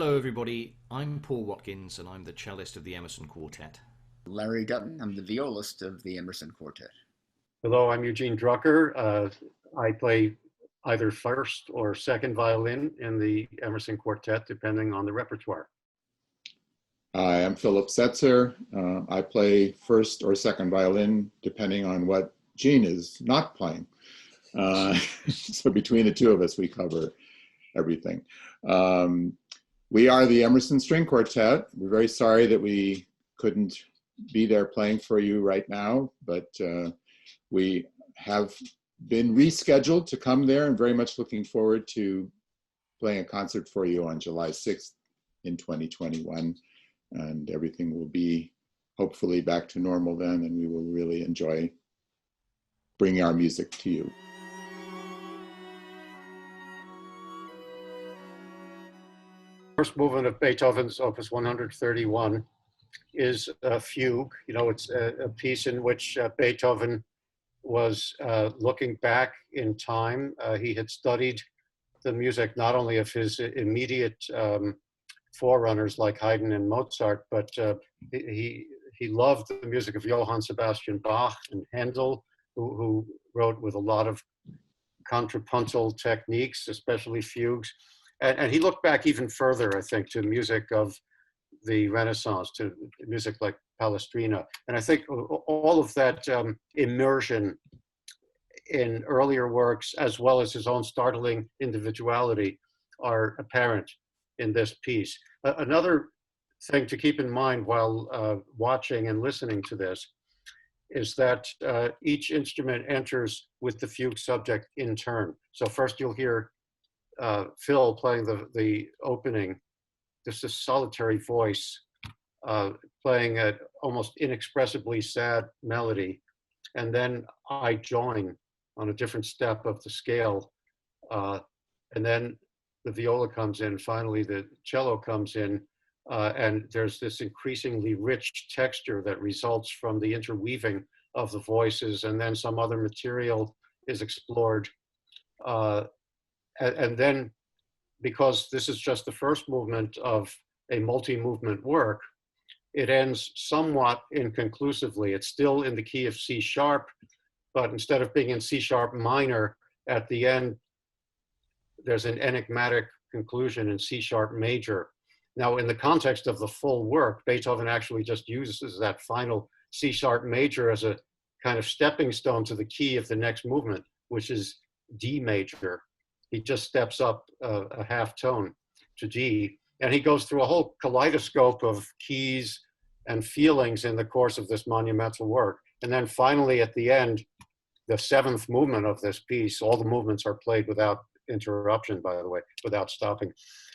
Hello, everybody. I'm Paul Watkins, and I'm the cellist of the Emerson Quartet. Larry Gutton, I'm the violist of the Emerson Quartet. Hello, I'm Eugene Drucker. I play either first or second violin in the Emerson Quartet, depending on the repertoire. Hi, I'm Philip Setzer. I play first or second violin, depending on what Gene is not playing. So between the two of us, we cover everything. We are the Emerson String Quartet. We're very sorry that we couldn't be there playing for you right now, but we have been rescheduled to come there and very much looking forward to playing a concert for you on July 6th in 2021. And everything will be hopefully back to normal then, and we will really enjoy bringing our music to you. First movement of Beethoven's Opus 131 is a fugue. You know, it's a piece in which Beethoven was looking back in time. He had studied the music not only of his immediate forerunners like Haydn and Mozart, but he loved the music of Johann Sebastian Bach and Handel, who wrote with a lot of contrapuntal techniques, especially fugues. And he looked back even further, I think, to music of the Renaissance, to music like Palestrina. And I think all of that immersion in earlier works, as well as his own startling individuality, are apparent in this piece. Another thing to keep in mind while watching and listening to this is that each instrument enters with the fugue subject in turn. So first you'll hear Phil playing the opening, just a solitary voice playing an almost inexpressibly sad melody. And then I join on a different step of the scale. And then the viola comes in, finally the cello comes in, and there's this increasingly rich texture that results from the interweaving of the voices, and then some other material is explored. And then, because this is just the first movement of a multi-movement work, it ends somewhat inconclusively. It's still in the key of C sharp, but instead of being in C sharp minor, at the end, there's an enigmatic conclusion in C sharp major. Now, in the context of the full work, Beethoven actually just uses that final C sharp major as a kind of stepping stone to the key of the next movement, which is D major. He just steps up a half tone to D, and he goes through a whole kaleidoscope of keys and feelings in the course of this monumental work. And then finally, at the end, the seventh movement of this piece, all the movements are played without interruption, by the way, without stopping.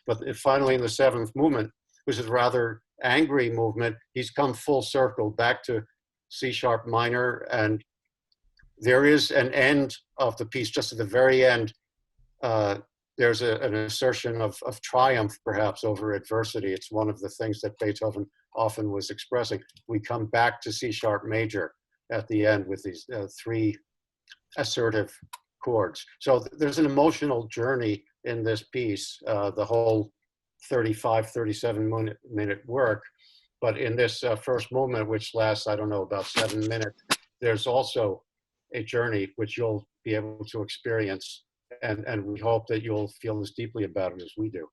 But finally, in the seventh movement, which is a rather angry movement, he's come full circle back to C sharp minor, and there is an end of the piece just at the very end. There's an assertion of triumph, perhaps, over adversity. It's one of the things that Beethoven often was expressing. We come back to C sharp major at the end with these three assertive chords. So there's an emotional journey in this piece, the whole 37 minute work. But in this first movement, which lasts, I don't know, about 7 minutes, there's also a journey which you'll be able to experience. And we hope that you'll feel as deeply about it as we do.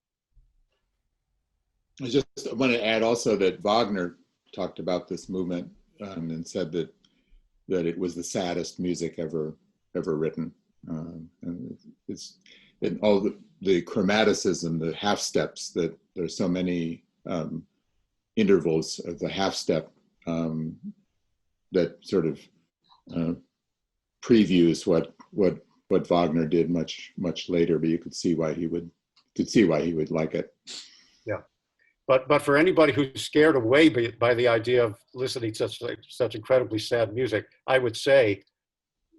I just want to add also that Wagner talked about this movement and said that it was the saddest music ever written. And it's and all the chromaticism, the half steps, that there's so many intervals of the half step that sort of previews what Wagner did much later, but you could see why he would like it. Yeah, but for anybody who's scared away by the idea of listening to such incredibly sad music, I would say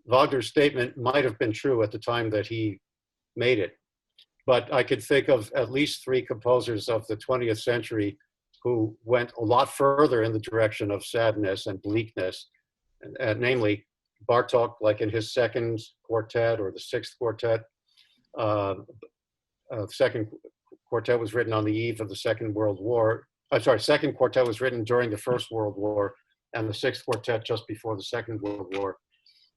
Wagner's statement might have been true at the time that he made it. But I could think of at least 3 composers of the 20th century who went a lot further in the direction of sadness and bleakness, namely Bartók, like in his second quartet or the sixth quartet, second quartet was written on the eve of the Second World War. I'm sorry, second quartet was written during the First World War, and the sixth quartet just before the Second World War.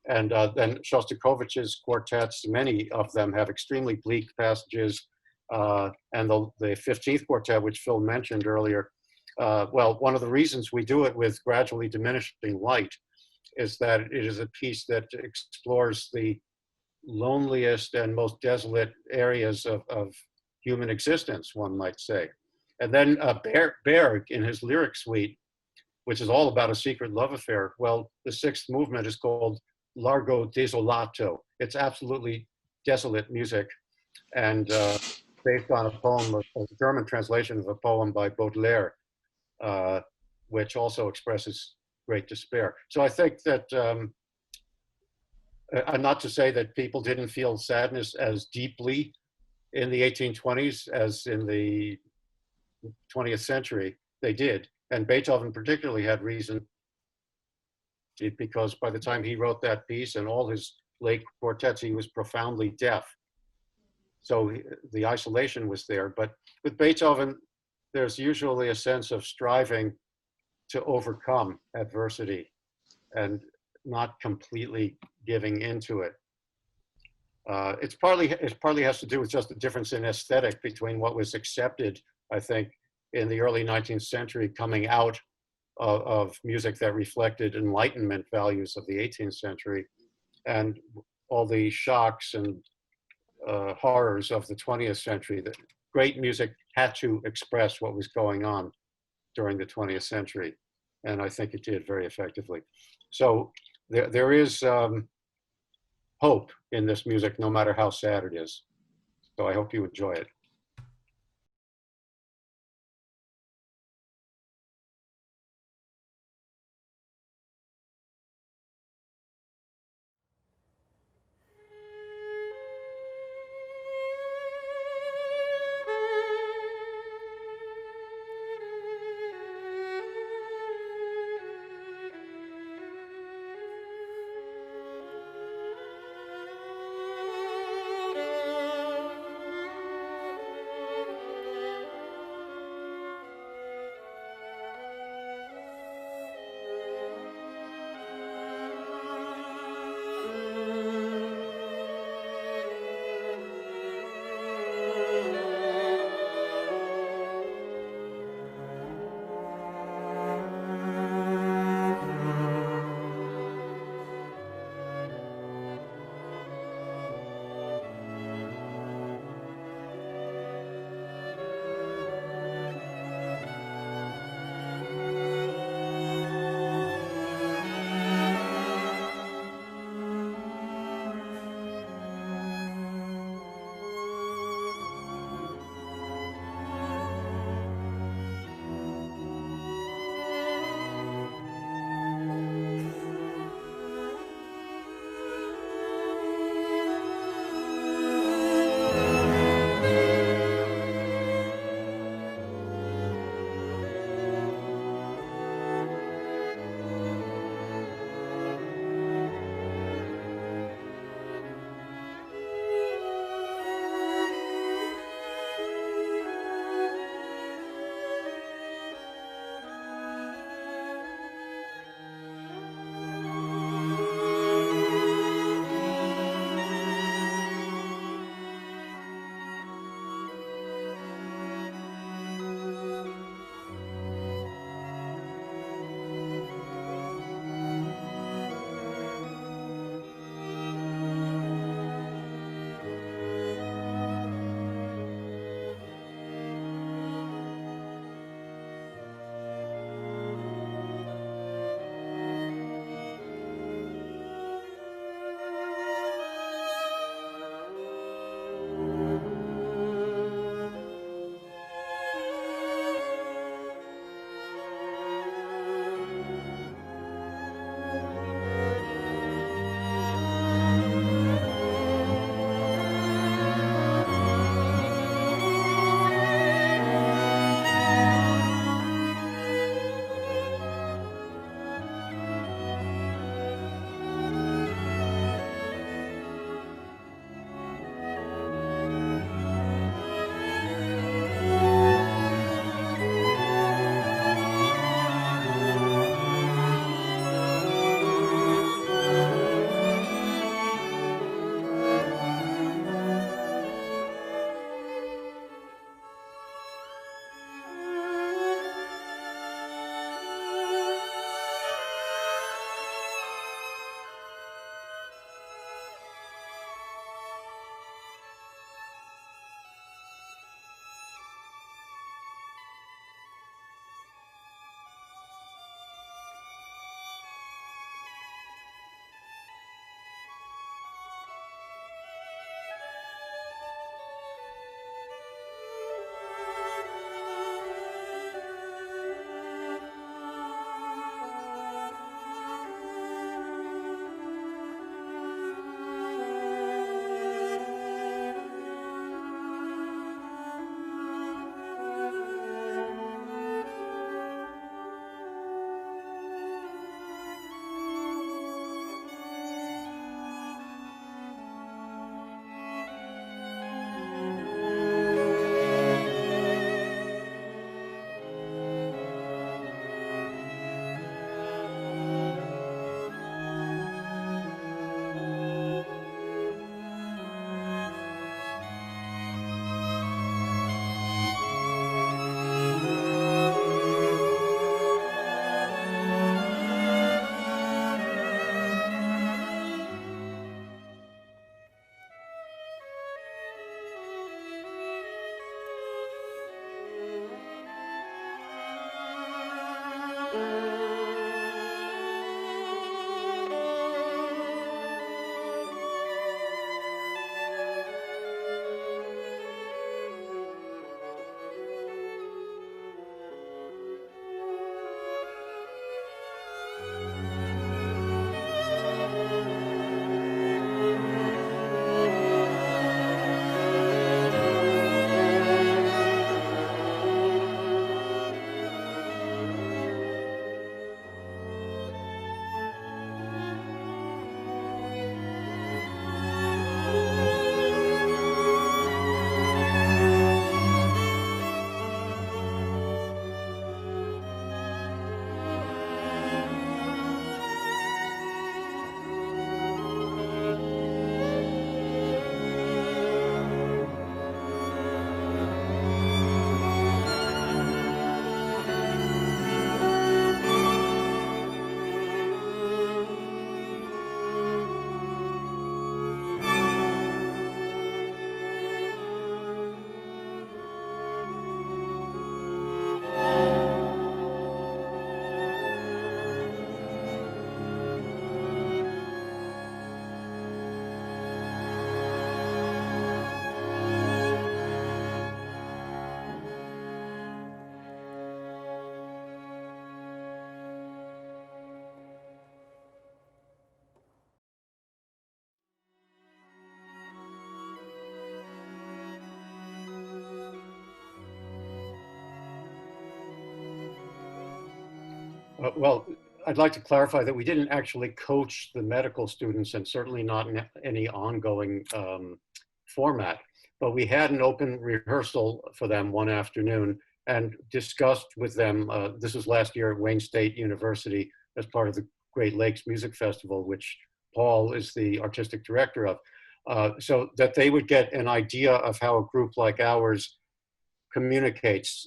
And then Shostakovich's quartets, many of them have extremely bleak passages. And the 15th quartet, which Phil mentioned earlier, well, one of the reasons we do it with gradually diminishing light is that it is a piece that explores the loneliest and most desolate areas of human existence, one might say. And then Berg, in his lyric suite, which is all about a secret love affair, well, the sixth movement is called Largo Desolato. It's absolutely desolate music, and based on a poem, a German translation of a poem by Baudelaire, which also expresses great despair. So I think that, not to say that people didn't feel sadness as deeply in the 1820s as in the 20th century, they did. And Beethoven particularly had reason, because by the time he wrote that piece and all his late quartets, he was profoundly deaf. So the isolation was there. But with Beethoven, there's usually a sense of striving to overcome adversity and not completely giving into it. It partly has to do with just the difference in aesthetic between what was accepted, I think, in the early 19th century, coming out of music that reflected Enlightenment values of the 18th century, and all the shocks and horrors of the 20th century. That great music had to express what was going on during the 20th century, and I think it did very effectively. So there is hope in this music, no matter how sad it is. So I hope you enjoy it. Well, I'd like to clarify that we didn't actually coach the medical students, and certainly not in any ongoing format, but we had an open rehearsal for them one afternoon and discussed with them, this was last year at Wayne State University as part of the Great Lakes Music Festival, which Paul is the artistic director of, so that they would get an idea of how a group like ours communicates.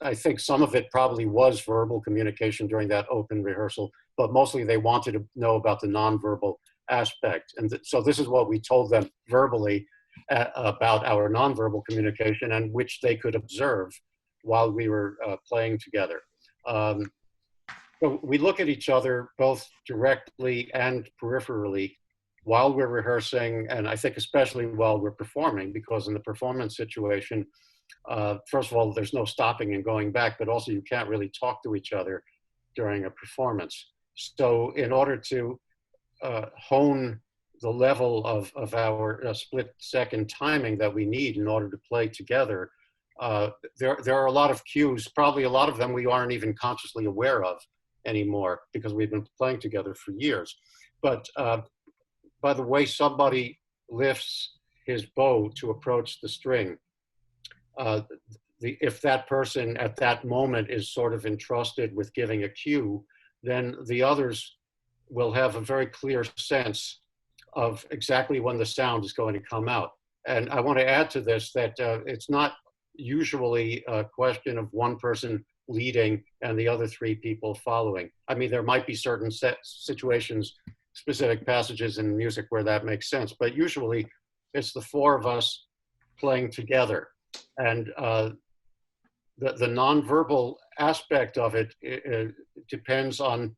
I think some of it probably was verbal communication during that open rehearsal, but mostly they wanted to know about the nonverbal aspect. And so this is what we told them verbally about our nonverbal communication, and which they could observe while we were playing together. So we look at each other both directly and peripherally while we're rehearsing, and I think especially while we're performing, because in the performance situation, first of all, there's no stopping and going back, but also you can't really talk to each other during a performance. So in order to hone the level of our split-second timing that we need in order to play together, there are a lot of cues, probably a lot of them we aren't even consciously aware of anymore because we've been playing together for years. But by the way somebody lifts his bow to approach the string, if that person at that moment is sort of entrusted with giving a cue, then the others will have a very clear sense of exactly when the sound is going to come out. And I want to add to this that it's not usually a question of one person leading and the other three people following. I mean, there might be certain situations, specific passages in music where that makes sense, but usually it's the four of us playing together. And the nonverbal aspect of it depends on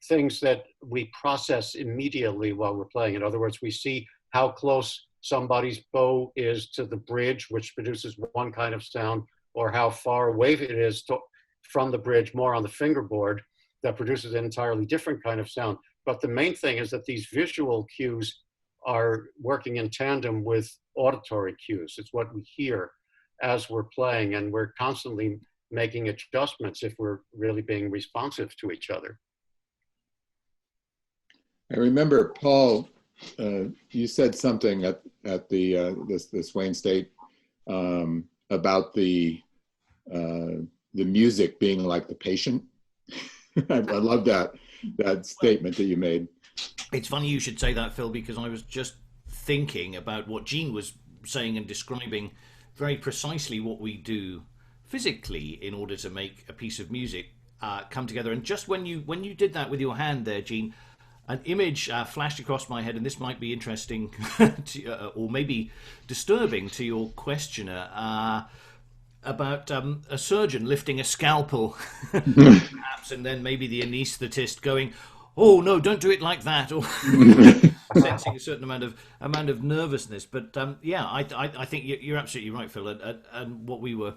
things that we process immediately while we're playing. In other words, we see how close somebody's bow is to the bridge, which produces one kind of sound, or how far away it is from the bridge, more on the fingerboard, that produces an entirely different kind of sound. But the main thing is that these visual cues are working in tandem with auditory cues. It's what we hear as we're playing, and we're constantly making adjustments if we're really being responsive to each other. I remember, Paul, you said something at the this Wayne State about the music being like the patient. I love that statement that you made. It's funny you should say that, Phil, because I was just thinking about what Jean was saying and describing very precisely what we do physically in order to make a piece of music come together. And just when you did that with your hand there, Jean, an image flashed across my head, and this might be interesting to, or maybe disturbing to your questioner. about a surgeon lifting a scalpel, perhaps, and then maybe the anaesthetist going, "Oh no, don't do it like that," or sensing a certain amount of nervousness. But yeah, I think you're absolutely right, Phil. And what we were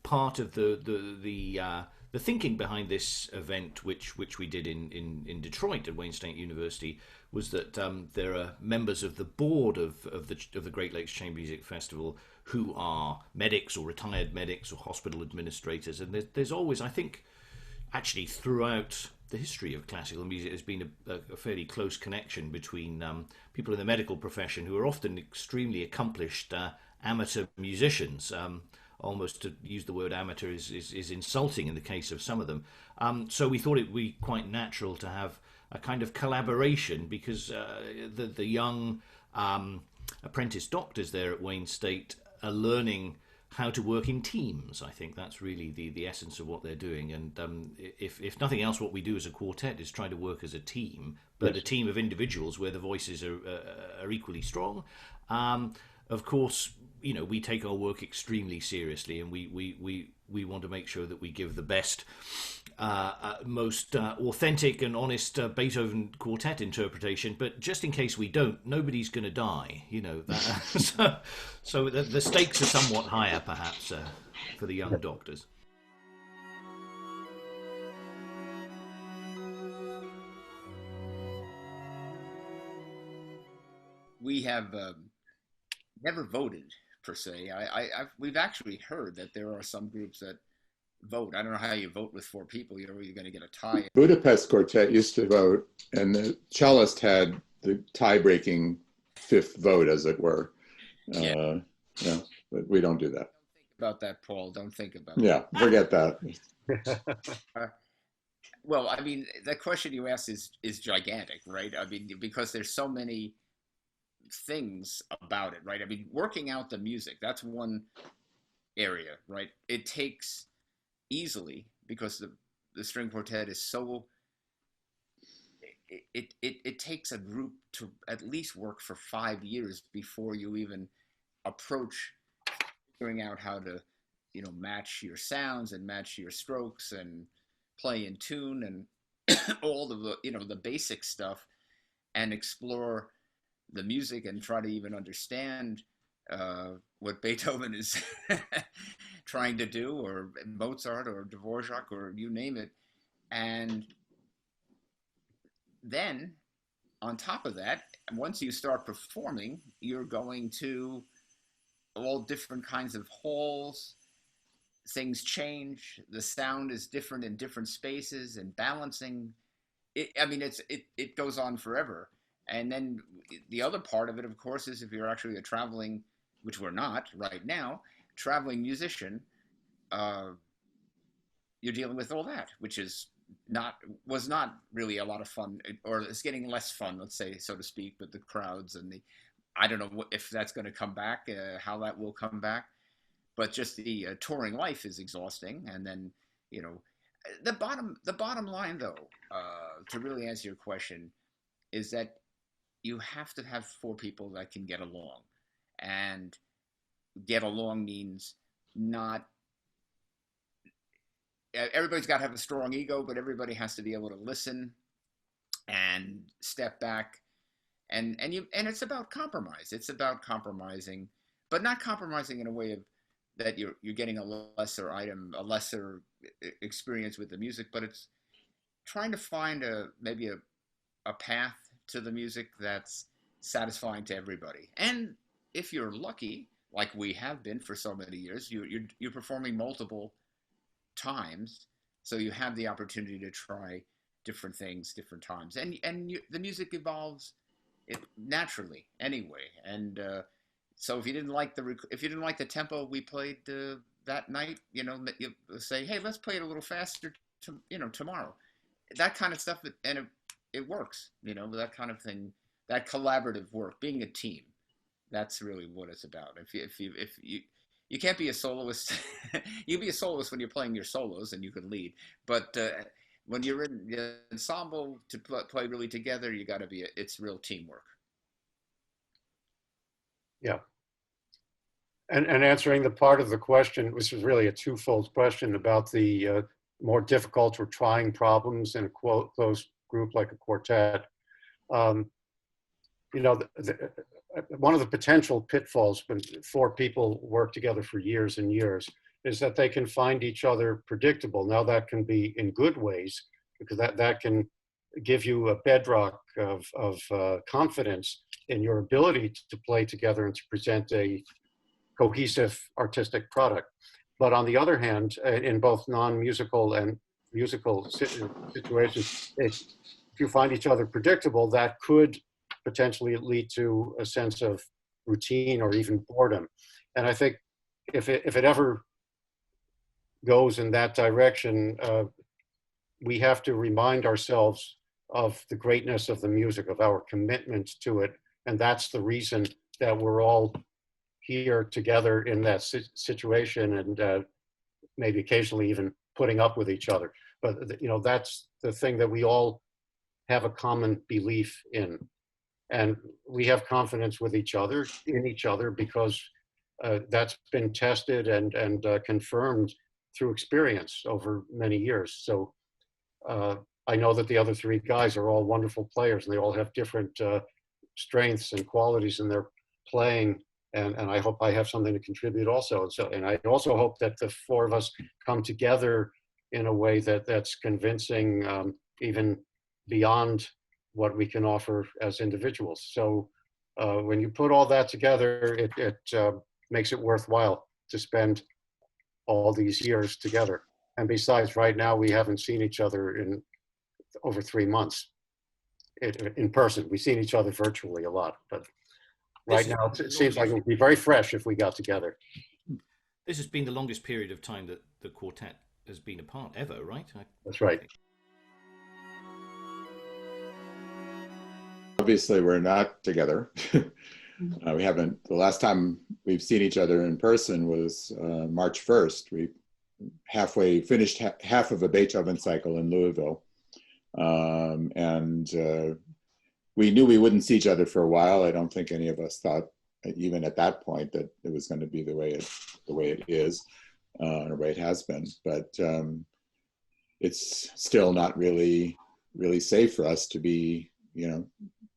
part of the thinking behind this event, which we did in Detroit at Wayne State University, was that there are members of the board of the Great Lakes Chamber Music Festival who are medics or retired medics or hospital administrators, and there's always, I think, actually throughout the history of classical music, there's been a fairly close connection between people in the medical profession who are often extremely accomplished amateur musicians. Almost to use the word amateur is insulting in the case of some of them. So we thought it would be quite natural to have a kind of collaboration, because the young apprentice doctors there at Wayne State are learning how to work in teams. I think that's really the essence of what they're doing. And if nothing else, what we do as a quartet is try to work as a team, but a team of individuals where the voices are equally strong. Of course, you know, we take our work extremely seriously, and we want to make sure that we give the best, most authentic and honest Beethoven quartet interpretation. But just in case we don't, nobody's going to die, you know. So the stakes are somewhat higher, perhaps, for the young doctors. We have never voted per se. We've actually heard that there are some groups that vote. I don't know how you vote with 4 people. You're going to get a tie. Budapest Quartet used to vote, and the cellist had the tie-breaking 5th vote, as it were. Yeah, but we don't do that. Don't think about that, Paul. Don't think about Yeah, forget that. Well, I mean, the question you asked is gigantic, right? I mean, because there's so many things about it, right? I mean, working out the music, that's one area, right? It takes easily, because the string quartet is so, it takes a group to at least work for 5 years before you even approach figuring out how to, you know, match your sounds and match your strokes and play in tune and all of the, you know, the basic stuff, and explore the music and try to even understand what Beethoven is trying to do, or Mozart or Dvorak, or you name it. And then on top of that, once you start performing, you're going to all different kinds of halls. Things change. The sound is different in different spaces, and balancing. It goes on forever. And then the other part of it, of course, is if you're actually a traveling, which we're not right now, traveling musician, you're dealing with all that, which was not really a lot of fun, or it's getting less fun, let's say, so to speak, with the crowds and I don't know if that's going to come back, how that will come back, but just the touring life is exhausting. And then, you know, the bottom line, though, to really answer your question, is that you have to have 4 people that can get along. And get along means not everybody's got to have a strong ego, but everybody has to be able to listen and step back. And it's about compromise. It's about compromising, but not compromising in a way of that you're getting a lesser item, a lesser experience with the music, but it's trying to find maybe a path to the music that's satisfying to everybody. And if you're lucky, like we have been for so many years, you're performing multiple times, so you have the opportunity to try different things, different times, and the music evolves naturally anyway. And so if you didn't like the tempo we played that night, you know, you say, hey, let's play it a little faster, tomorrow. That kind of stuff, and it works, you know, that kind of thing, that collaborative work, being a team. That's really what it's about. If you can't be a soloist, you be a soloist when you're playing your solos and you can lead. But when you're in the ensemble to play really together, you got to it's real teamwork. Yeah. And answering the part of the question, which was really a twofold question about the more difficult or trying problems in a closed group like a quartet. You know, one of the potential pitfalls when four people work together for years and years is that they can find each other predictable. Now that can be in good ways, because that can give you a bedrock of confidence in your ability to play together and to present a cohesive artistic product. But on the other hand, in both non-musical and musical situations, if you find each other predictable, that could potentially lead to a sense of routine or even boredom. And I think if it ever goes in that direction, we have to remind ourselves of the greatness of the music, of our commitment to it. And that's the reason that we're all here together in that situation, and maybe occasionally even putting up with each other. But you know, that's the thing that we all have a common belief in. And we have confidence with each other, in each other, because that's been tested and confirmed through experience over many years. So I know that the other three guys are all wonderful players, and they all have different strengths and qualities in their playing. And I hope I have something to contribute also. And I also hope that the four of us come together in a way that's convincing, even beyond what we can offer as individuals. So when you put all that together, it makes it worthwhile to spend all these years together. And besides, right now, we haven't seen each other in over 3 months in person. We've seen each other virtually a lot, but right now it seems like it would be very fresh if we got together. This has been the longest period of time that the quartet has been apart ever, right? That's right. Obviously, we're not together. We haven't. The last time we've seen each other in person was March 1st. We finished half of a Beethoven cycle in Louisville. And we knew we wouldn't see each other for a while. I don't think any of us thought, even at that point, that it was going to be the way it is, or the way it has been. But it's still not really safe for us to be,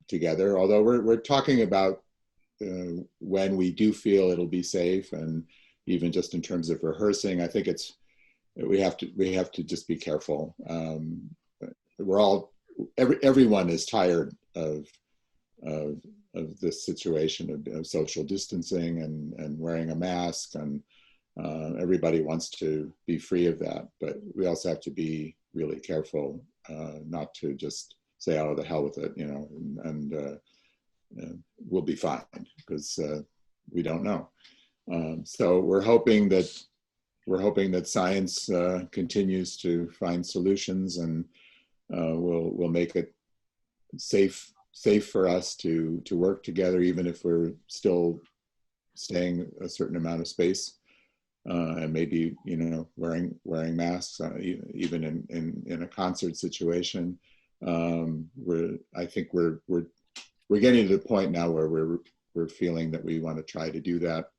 together. Although we're talking about when we do feel it'll be safe, and even just in terms of rehearsing, I think we have to just be careful. Everyone is tired of this situation of social distancing and wearing a mask, and everybody wants to be free of that. But we also have to be really careful not to just say, "Oh, the hell with it," and we'll be fine, because we don't know. So we're hoping that science continues to find solutions, and we'll make it safe for us to work together, even if we're still staying a certain amount of space, and maybe wearing masks, even in a concert situation. I think we're getting to the point now where we're feeling that we want to try to do that,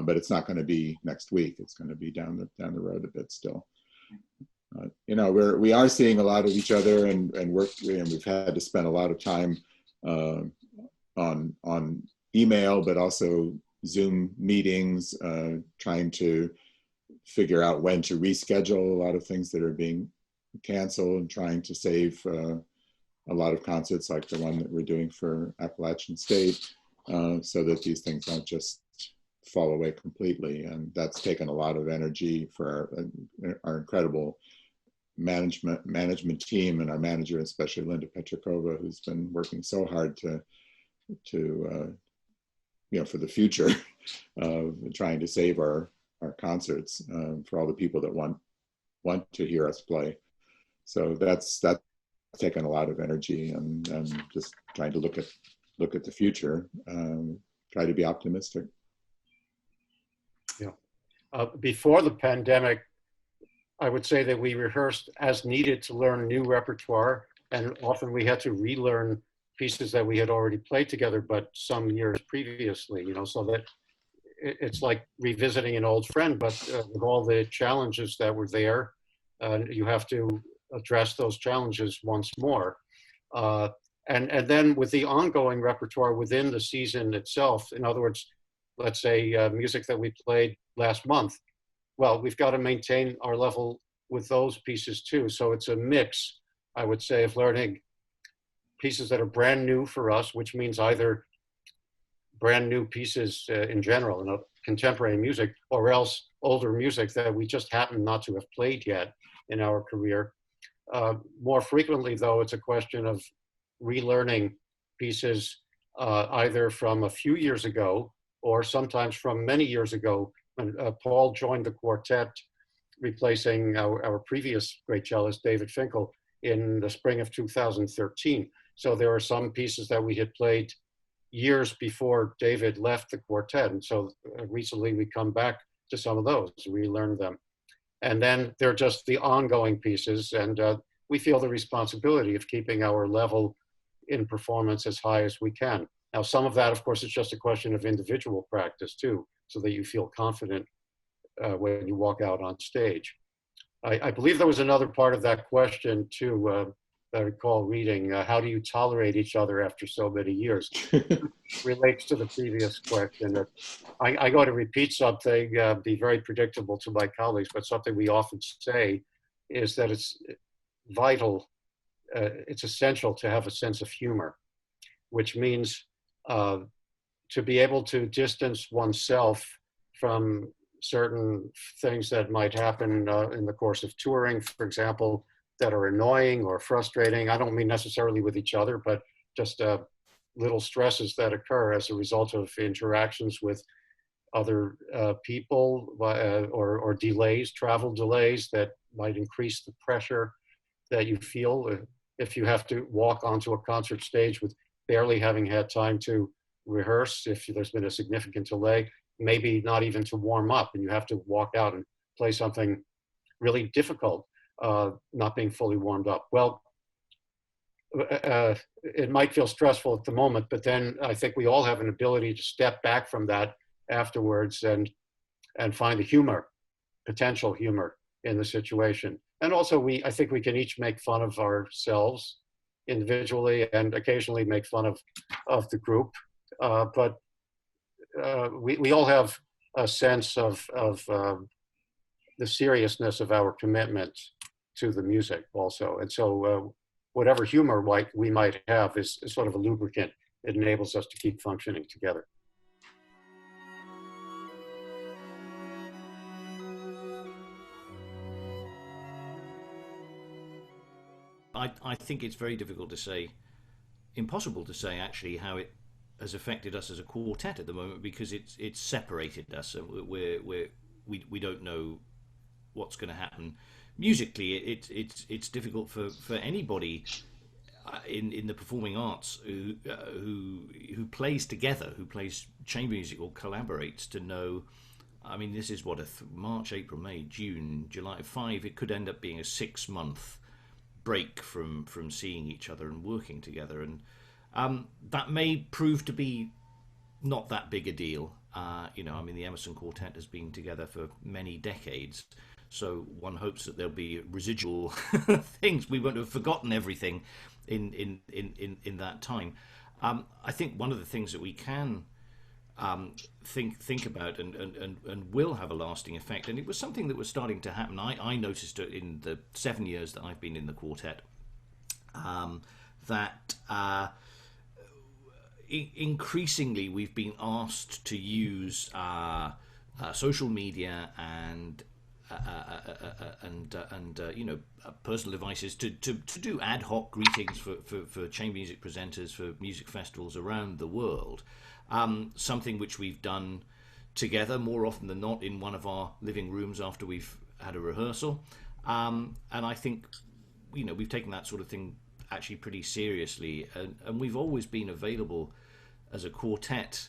but it's not going to be next week. It's going to be down the road a bit still. We are seeing a lot of each other and work, and we've had to spend a lot of time on email, but also Zoom meetings, trying to figure out when to reschedule a lot of things that are being canceled, and trying to save a lot of concerts like the one that we're doing for Appalachian State, so that these things don't just fall away completely. And that's taken a lot of energy for our incredible management team, and our manager, especially Linda Petrakova, who's been working so hard to for the future of trying to save our concerts, for all the people that want to hear us play. So that's taken a lot of energy, and just trying to look at the future, try to be optimistic. Yeah. Before the pandemic, I would say that we rehearsed as needed to learn new repertoire, and often we had to relearn pieces that we had already played together, but some years previously, so that it's like revisiting an old friend, but with all the challenges that were there, you have to address those challenges once more. And then with the ongoing repertoire within the season itself, in other words, let's say music that we played last month, well, we've got to maintain our level with those pieces too. So it's a mix, I would say, of learning pieces that are brand new for us, which means either brand new pieces in general, in contemporary music, or else older music that we just happen not to have played yet in our career. More frequently, though, it's a question of relearning pieces either from a few years ago or sometimes from many years ago when Paul joined the quartet, replacing our previous great cellist, David Finkel, in the spring of 2013. So there are some pieces that we had played years before David left the quartet. And so recently we come back to some of those, relearn them. And then they're just the ongoing pieces. And we feel the responsibility of keeping our level in performance as high as we can. Now, some of that, of course, is just a question of individual practice too, so that you feel confident when you walk out on stage. I believe there was another part of that question too, that I recall reading. How do you tolerate each other after so many years? Relates to the previous question. I go to repeat something, be very predictable to my colleagues, but something we often say is that it's vital, it's essential to have a sense of humor, which means to be able to distance oneself from certain things that might happen in the course of touring, for example, that are annoying or frustrating. I don't mean necessarily with each other, but just little stresses that occur as a result of interactions with other people or delays, travel delays that might increase the pressure that you feel if you have to walk onto a concert stage with barely having had time to rehearse, if there's been a significant delay, maybe not even to warm up, and you have to walk out and play something really difficult, not being fully warmed up. Well, it might feel stressful at the moment, but then I think we all have an ability to step back from that afterwards and find the humor, potential humor in the situation. And also I think we can each make fun of ourselves individually and occasionally make fun of the group. But we all have a sense of the seriousness of our commitment to the music also. And so whatever humor we might have is sort of a lubricant. It enables us to keep functioning together. I think it's very difficult to say, impossible to say actually, how it has affected us as a quartet at the moment, because it's separated us. We don't know what's going to happen musically. It's difficult for anybody in the performing arts who plays together, who plays chamber music or collaborates, to know. I mean, this is what March, April, May, June, July, 5. It could end up being a 6-month break from seeing each other and working together, and that may prove to be not that big a deal. I mean, the Emerson Quartet has been together for many decades, so one hopes that there'll be residual things. We won't have forgotten everything in that time. I think one of the things that we can think about and will have a lasting effect, and it was something that was starting to happen. I noticed it in the 7 years that I've been in the quartet, that increasingly we've been asked to use social media and personal devices to do ad hoc greetings for chamber music presenters for music festivals around the world. Something which we've done together more often than not in one of our living rooms after we've had a rehearsal, and I think we've taken that sort of thing actually pretty seriously, and we've always been available as a quartet,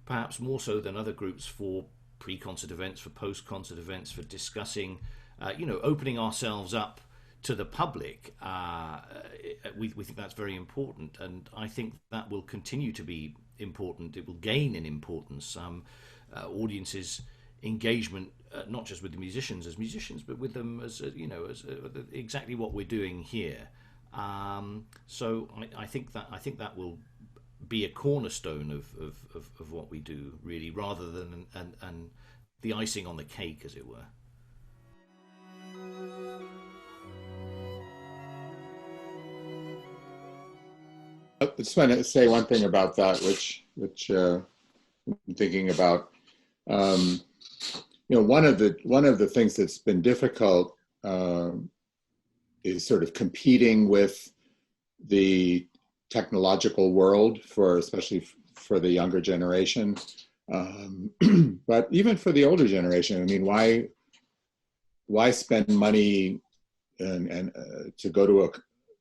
perhaps more so than other groups, for pre-concert events, for post-concert events, for discussing, opening ourselves up to the public. We think that's very important, and I think that will continue to be important. It will gain in importance. audiences' engagement, not just with the musicians as musicians, but with them as as exactly what we're doing here. So I think that will be a cornerstone of what we do, really, rather than and the icing on the cake, as it were. I just want to say one thing about that, which I'm thinking about. One of the things that's been difficult is sort of competing with the technological world especially for the younger generation, but even for the older generation. I mean, why spend money and to go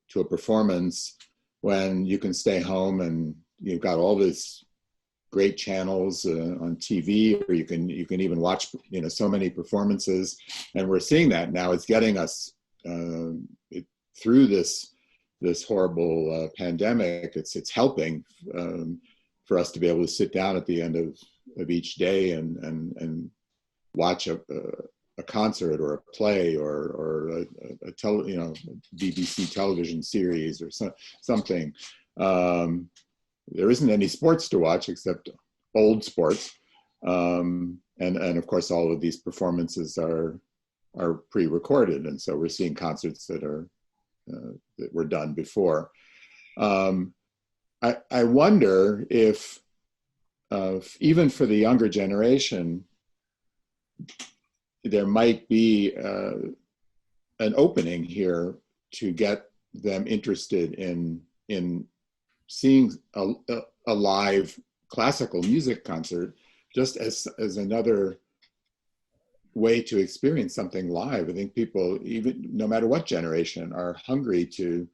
to a performance when you can stay home and you've got all this great channels on TV, or you can even watch so many performances, and we're seeing that now. It's getting us through this horrible pandemic. It's helping for us to be able to sit down at the end of each day and watch a concert or a play or a BBC television series or something. There isn't any sports to watch except old sports, and of course all of these performances are pre-recorded, and so we're seeing concerts that were done before. I wonder if even for the younger generation, there might be an opening here to get them interested in seeing a live classical music concert, just as another way to experience something live. I think people, even no matter what generation, are hungry to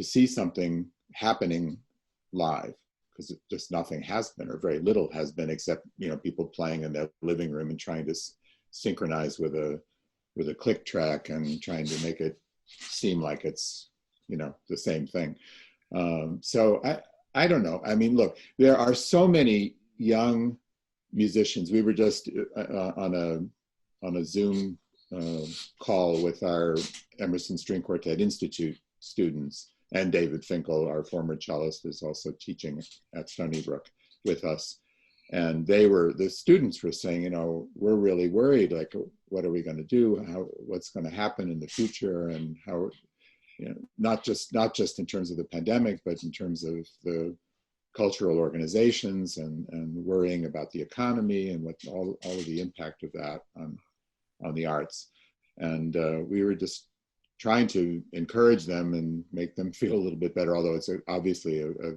see something happening live, because just nothing has been, or very little has been, except people playing in their living room and trying to synchronize with a click track and trying to make it seem like it's the same thing. So I don't know. I mean, look, there are so many young musicians. We were just on a Zoom call with our Emerson String Quartet Institute students, and David Finkel, our former cellist, is also teaching at Stony Brook with us. And the students were saying, we're really worried, like, what are we going to do? What's going to happen in the future? And how, not just in terms of the pandemic, but in terms of the cultural organizations and worrying about the economy and what all of the impact of that on the arts. And we were just trying to encourage them and make them feel a little bit better, although it's obviously a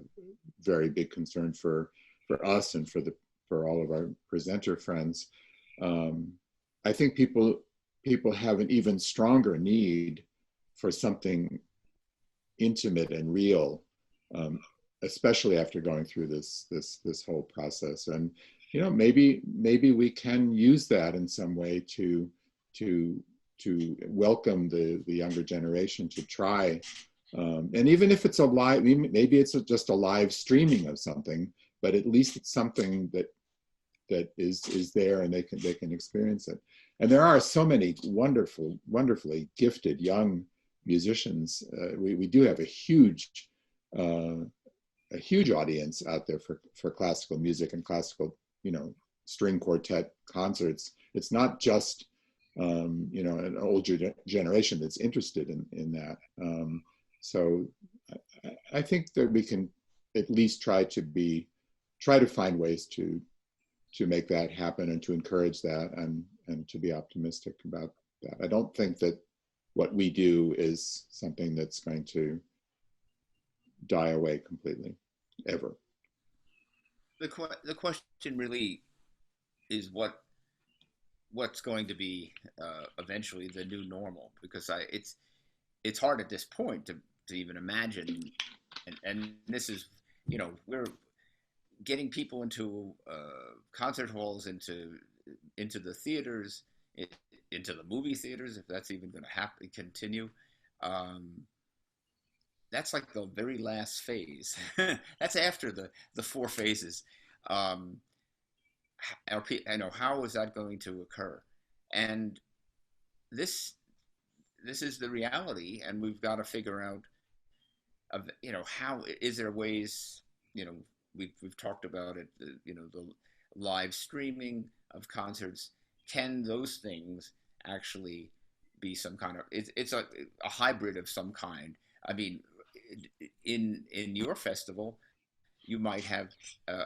very big concern for us and for all of our presenter friends. I think people have an even stronger need for something intimate and real, especially after going through this whole process. And maybe we can use that in some way to welcome the younger generation to try, and even if it's maybe it's just a live streaming of something, but at least it's something that is there and they can experience it. And there are so many wonderfully gifted young musicians. We do have a huge audience out there for classical music and classical string quartet concerts. It's not just an older generation that's interested in that. So I think that we can at least try to find ways to make that happen and to encourage that and to be optimistic about that. I don't think that what we do is something that's going to die away completely, ever. The question really is what's going to be eventually the new normal, because it's hard at this point to even imagine, and this is, we're getting people into concert halls, into the theaters, into the movie theaters, if that's even going to continue. That's like the very last phase. That's after the four phases. how is that going to occur? And this is the reality, and we've got to figure out how is there ways, we've talked about it, the live streaming of concerts. Can those things actually be some kind of, it's a hybrid of some kind? I mean, in your festival, you might have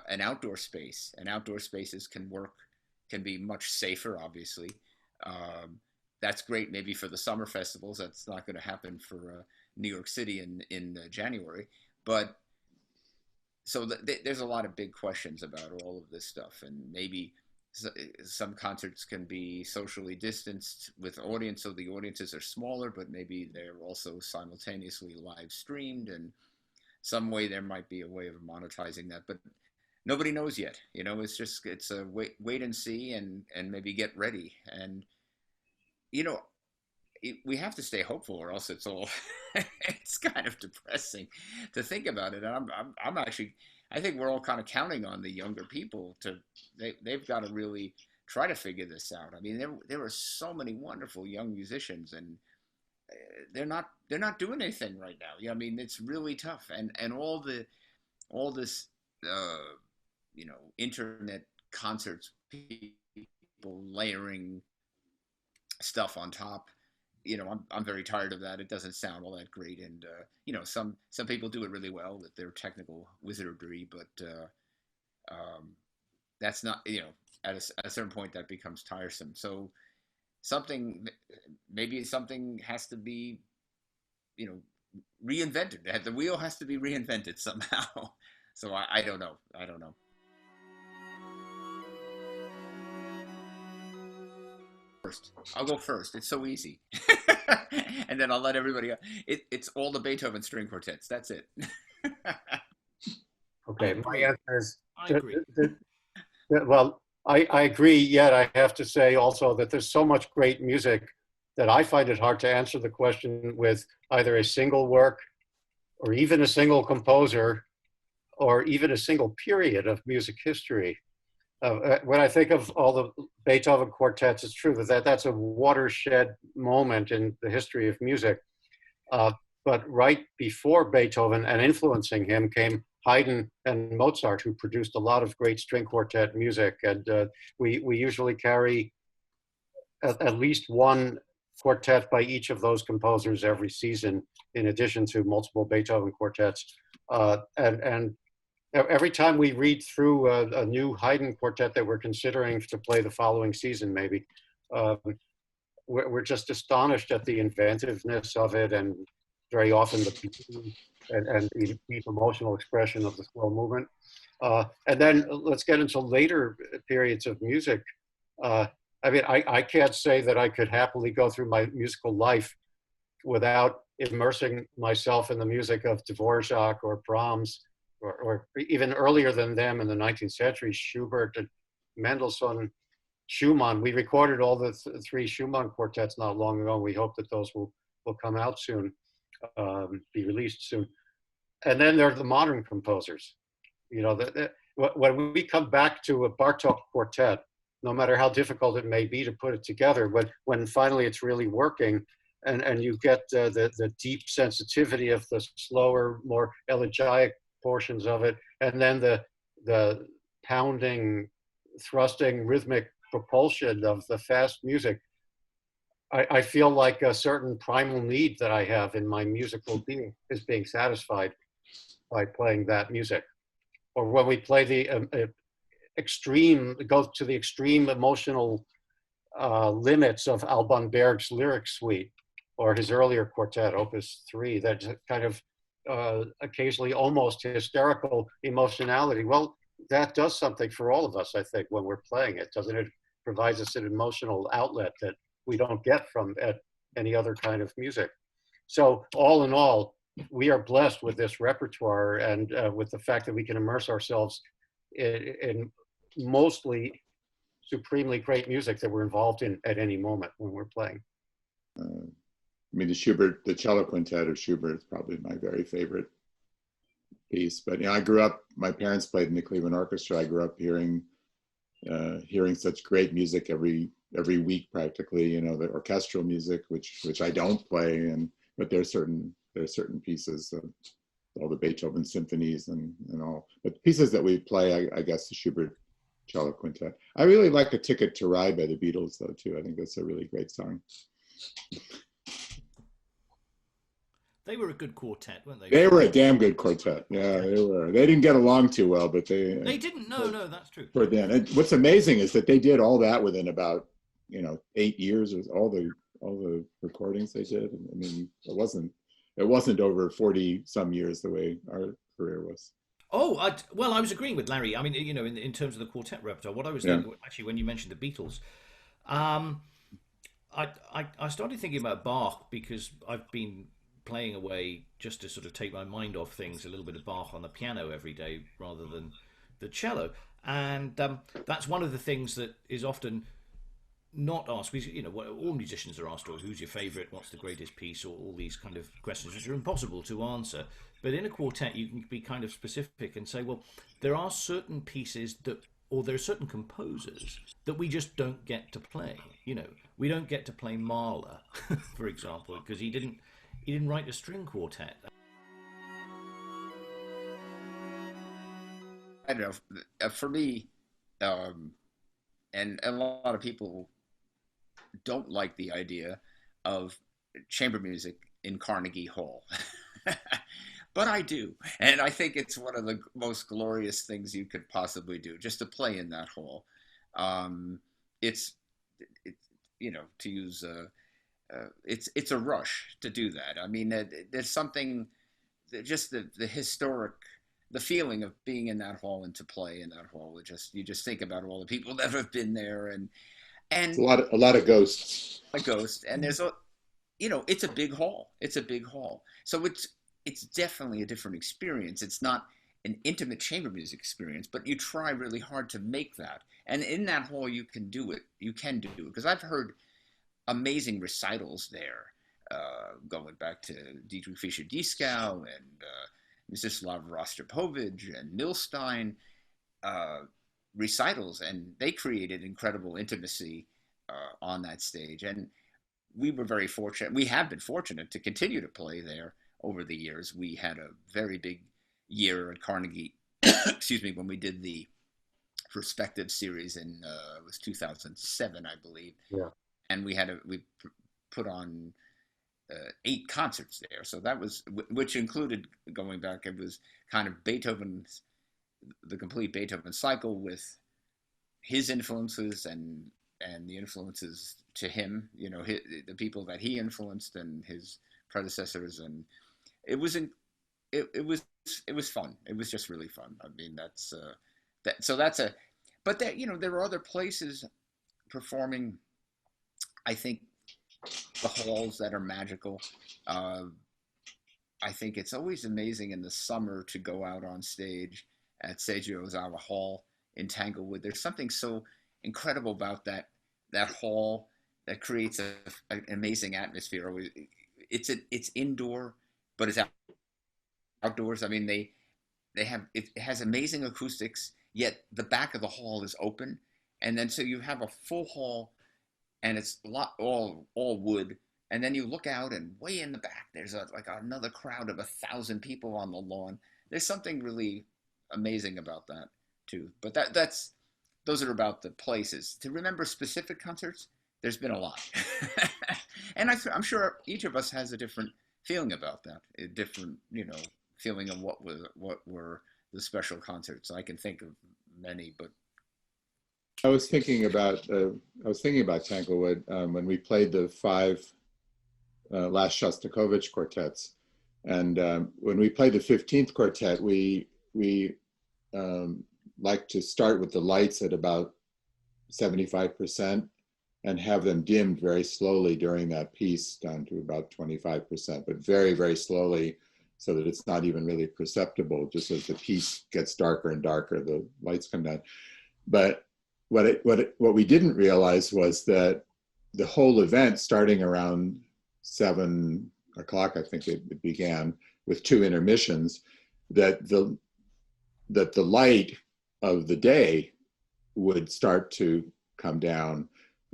an outdoor space, and outdoor spaces can be much safer, obviously. That's great maybe for the summer festivals. That's not going to happen for New York City in January. But so there's a lot of big questions about all of this stuff, and maybe some concerts can be socially distanced with audience, so the audiences are smaller, but maybe they're also simultaneously live streamed, and some way there might be a way of monetizing that, but nobody knows yet. It's a wait and see, and maybe get ready. And we have to stay hopeful, or else it's all it's kind of depressing to think about it. And I'm actually, I think we're all kind of counting on the younger people they've got to really try to figure this out. I mean, there are so many wonderful young musicians, and they're not doing anything right now. I mean, it's really tough, and all this internet concerts, people layering stuff on top. I'm very tired of that. It doesn't sound all that great, and some people do it really well with their technical wizardry, but that's not, at a certain point that becomes tiresome. So maybe something has to be, reinvented. The wheel has to be reinvented somehow. So I don't know. I'll go first. It's so easy. And then I'll let everybody else. It's all the Beethoven string quartets. That's it. Okay, my answer is, I agree. well, I agree, yet I have to say also that there's so much great music that I find it hard to answer the question with either a single work or even a single composer or even a single period of music history. When I think of all the Beethoven quartets, it's true that that's a watershed moment in the history of music. But right before Beethoven and influencing him came Haydn and Mozart, who produced a lot of great string quartet music. And we usually carry at least one quartet by each of those composers every season, in addition to multiple Beethoven quartets. And every time we read through a new Haydn quartet that we're considering to play the following season, maybe, we're just astonished at the inventiveness of it, and very often the beauty and the deep emotional expression of the slow movement. And then let's get into later periods of music. I mean, I can't say that I could happily go through my musical life without immersing myself in the music of Dvorak or Brahms, or even earlier than them in the 19th century, Schubert and Mendelssohn, Schumann. We recorded all the three Schumann quartets not long ago. We hope that those will come out soon, be released soon. And then there are the modern composers. When we come back to a Bartók quartet, no matter how difficult it may be to put it together, when finally it's really working, and you get the deep sensitivity of the slower, more elegiac portions of it, and then the pounding, thrusting, rhythmic propulsion of the fast music, I feel like a certain primal need that I have in my musical being is being satisfied by playing that music. Or when we play the go to the extreme emotional limits of Alban Berg's lyric suite, or his earlier quartet, Opus 3, that's kind of occasionally almost hysterical emotionality. Well, that does something for all of us, I think, when we're playing it, doesn't it? Provides us an emotional outlet that we don't get from any other kind of music. So all in all, we are blessed with this repertoire, and with the fact that we can immerse ourselves in mostly supremely great music that we're involved in at any moment when we're playing. I mean, the cello quintet of Schubert is probably my very favorite piece. But I grew up, my parents played in the Cleveland Orchestra. I grew up hearing hearing such great music every week practically, you know, the orchestral music, which I don't play, but there's certain pieces of all the Beethoven symphonies and all, but pieces that we play, I guess the Schubert Cello Quintet. I really like A Ticket to Ride by the Beatles though too. I think that's a really great song. They were a good quartet, weren't they? They were a damn good quartet. Yeah, they were. They didn't get along too well, but they didn't. No, that's true. For then, and what's amazing is that they did all that within about 8 years. With all the recordings they did. I mean, it wasn't over 40 some years the way our career was. Oh, I was agreeing with Larry. I mean, in terms of the quartet repertoire, what I was thinking actually when you mentioned the Beatles, I started thinking about Bach because I've been playing away just to sort of take my mind off things, a little bit of Bach on the piano every day rather than the cello. And that's one of the things that is often not asked. Because, all musicians are asked, who's your favorite, what's the greatest piece, or all these kind of questions which are impossible to answer. But in a quartet, you can be kind of specific and say, well, there are certain pieces or there are certain composers that we just don't get to play. We don't get to play Mahler, for example, because he didn't write a string quartet. I don't know. For me, and a lot of people don't like the idea of chamber music in Carnegie Hall. But I do. And I think it's one of the most glorious things you could possibly do, just to play in that hall. It's to use it's a rush to do that. I mean, there's something, just the historic, the feeling of being in that hall and to play in that hall. You just think about all the people that have been there, and it's a lot of ghosts. A ghost, and there's it's a big hall. It's a big hall, so it's definitely a different experience. It's not an intimate chamber music experience, but you try really hard to make that. And in that hall, you can do it. You can do it because I've heard amazing recitals there, going back to Dietrich Fischer-Dieskau and Mstislav Rostropovich and Milstein, recitals, and they created incredible intimacy on that stage. And we were very fortunate. We have been fortunate to continue to play there over the years. We had a very big year at Carnegie, excuse me, when we did the Perspective series in it was 2007, I believe. Yeah. And we put on 8 concerts there. So that was, which included, going back, it was kind of the complete Beethoven cycle with his influences and the influences to him, the people that he influenced and his predecessors. And it was fun. It was just really fun. I mean, but there are other places performing, I think, the halls that are magical. I think it's always amazing in the summer to go out on stage at Seiji Ozawa Hall in Tanglewood. There's something so incredible about that hall that creates an amazing atmosphere. It's indoor, but it's outdoors. I mean, it has amazing acoustics, yet the back of the hall is open, and then so you have a full hall, and it's all wood. And then you look out, and way in the back, there's another crowd of 1,000 people on the lawn. There's something really amazing about that too. But those are about the places. To remember specific concerts, there's been a lot, and I'm sure each of us has a different feeling about that. A different, feeling of what were the special concerts. I can think of many, but. I was thinking about Tanglewood when we played the 5 last Shostakovich quartets, and when we played the 15th quartet, we like to start with the lights at about 75% and have them dimmed very slowly during that piece down to about 25%, but very, very slowly, so that it's not even really perceptible. Just as the piece gets darker and darker, the lights come down. But what we didn't realize was that the whole event, starting around 7 o'clock, I think it began, with 2 intermissions, that the light of the day would start to come down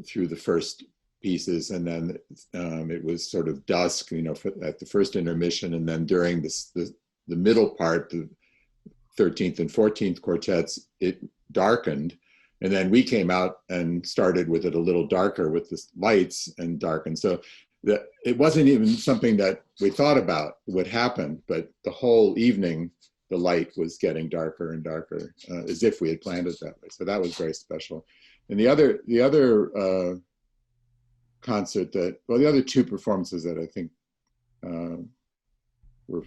through the first pieces, and then it was sort of dusk, you know, at the first intermission, and then during the middle part, the 13th and 14th quartets, it darkened, and then we came out and started with it a little darker with the lights and darkened. So that it wasn't even something that we thought about would happen, but the whole evening the light was getting darker and darker, as if we had planned it that way. So that was very special. And the other concert that, well, the other two performances that I think were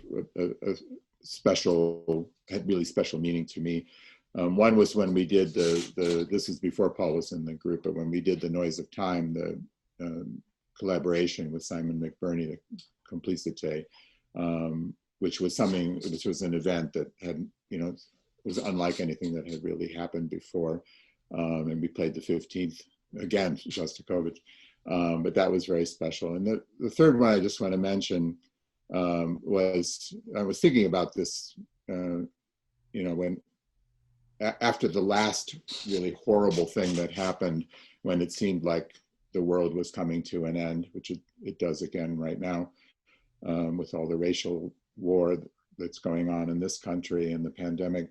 special, had really special meaning to me. One was when we did this is before Paul was in the group, but when we did The Noise of Time, the collaboration with Simon McBurney, the Complicité, which was an event that had, you know, was unlike anything that had really happened before. And we played the 15th, again, Shostakovich. But that was very special. And the third one I just want to mention was, I was thinking about this, you know, when after the last really horrible thing that happened, when it seemed like the world was coming to an end, which it does again right now, with all the racial war that's going on in this country and the pandemic,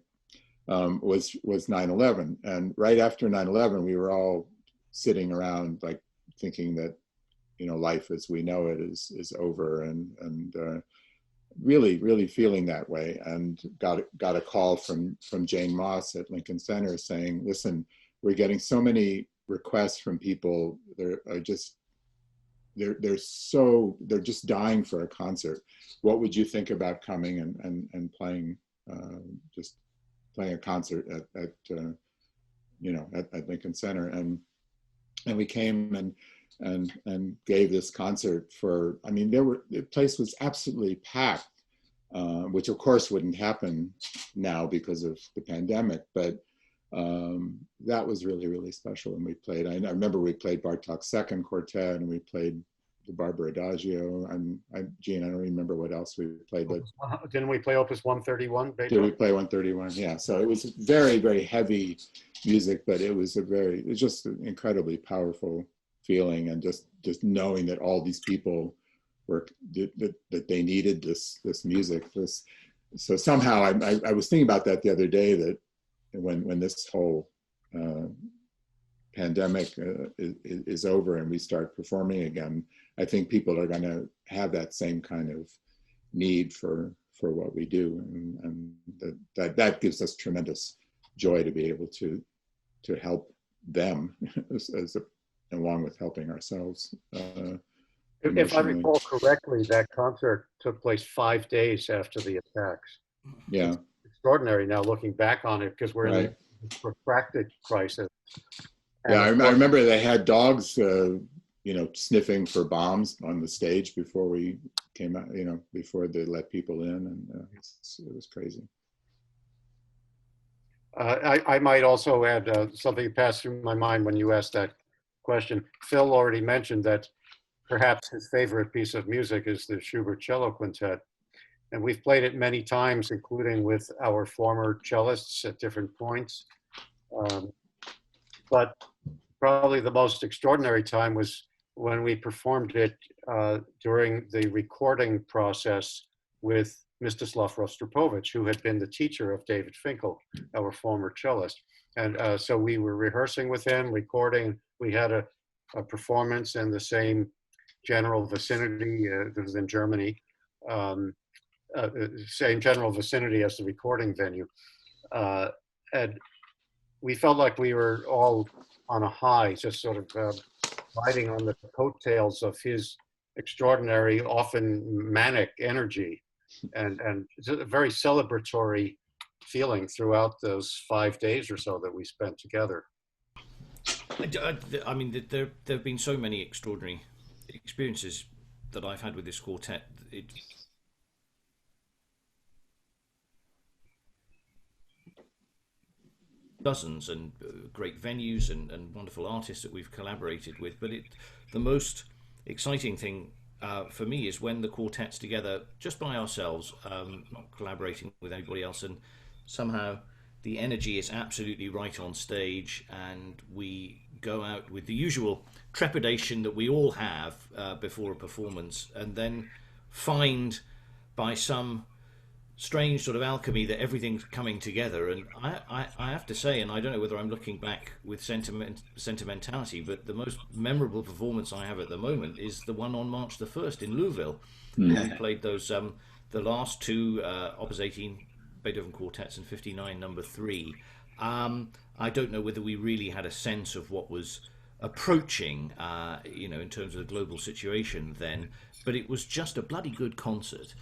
was 9/11. And right after 9/11, we were all sitting around like thinking that, you know, life as we know it is over, and really feeling that way. And got a call from Jane Moss at Lincoln Center saying, listen, we're getting so many requests from people. They're just dying for a concert. What would you think about coming and playing, just playing a concert at Lincoln Center? And we came and gave this concert for, I mean, the place was absolutely packed, which of course wouldn't happen now because of the pandemic, but that was really, really special. And we played, I remember we played Bartok's second quartet, and we played the Barber Adagio, and Gene, I don't remember what else we played, but didn't we play Opus 131? Did we play 131? Yeah. So it was very, very heavy music, but it was just an incredibly powerful feeling, and just knowing that all these people were that they needed this music. So somehow I was thinking about that the other day, that when this whole pandemic is over and we start performing again, I think people are going to have that same kind of need for what we do, and that gives us tremendous joy to be able to help them along with helping ourselves. If I recall correctly, that concert took place 5 days after the attacks. Yeah, it's extraordinary now looking back on it, because we're in a protracted crisis. And I remember they had dogs, sniffing for bombs on the stage before we came out, before they let people in, and it was crazy. I might also add something that passed through my mind when you asked that question. Phil already mentioned that perhaps his favorite piece of music is the Schubert Cello Quintet. And we've played it many times, including with our former cellists at different points. But probably the most extraordinary time was when we performed it during the recording process with Mstislav Rostropovich, who had been the teacher of David Finkel, our former cellist. And so we were rehearsing with him, recording. We had a performance in the same general vicinity, that was in Germany, same general vicinity as the recording venue. And we felt like we were all on a high, just sort of riding on the coattails of his extraordinary, often manic energy. And it's a very celebratory feeling throughout those 5 days or so that we spent together. I mean, there have been so many extraordinary experiences that I've had with this quartet. Dozens and great venues and wonderful artists that we've collaborated with, but the most exciting thing for me is when the quartet's together just by ourselves, not collaborating with anybody else, and somehow the energy is absolutely right on stage, and we go out with the usual trepidation that we all have before a performance, and then find by some strange sort of alchemy that everything's coming together. And I have to say, and I don't know whether I'm looking back with sentimentality, but the most memorable performance I have at the moment is the one on March the 1st in Louisville. We played those the last two Opus 18 Beethoven quartets and 59 number 3. I don't know whether we really had a sense of what was approaching, in terms of the global situation then, but it was just a bloody good concert.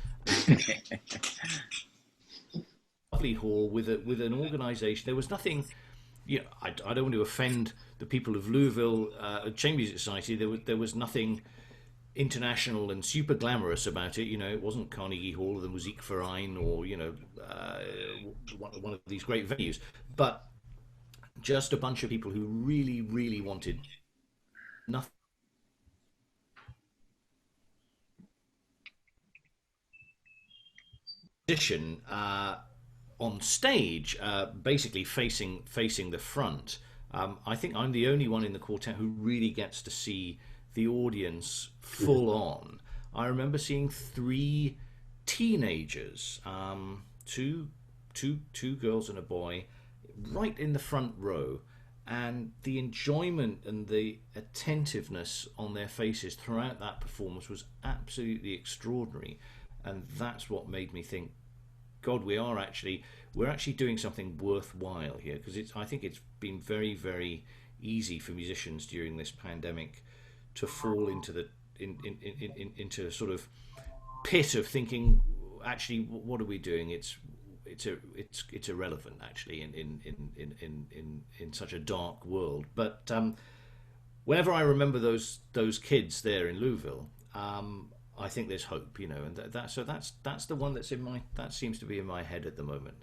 Lovely hall with an organisation. There was nothing. I don't want to offend the people of Louisville Chamber Music Society. There was nothing international and super glamorous about it. It wasn't Carnegie Hall or the Musikverein or one of these great venues, but just a bunch of people who really, really wanted nothing. Position on stage, basically facing the front. I think I'm the only one in the quartet who really gets to see the audience full on. I remember seeing 3 teenagers, two girls and a boy, right in the front row, and the enjoyment and the attentiveness on their faces throughout that performance was absolutely extraordinary. And that's what made me think, God, we're actually doing something worthwhile here, because I think it's been very, very easy for musicians during this pandemic to fall into into sort of pit of thinking, actually, what are we doing? It's irrelevant, actually, in such a dark world. But whenever I remember those kids there in Louisville, I think there's hope, and that's the one that seems to be in my head at the moment.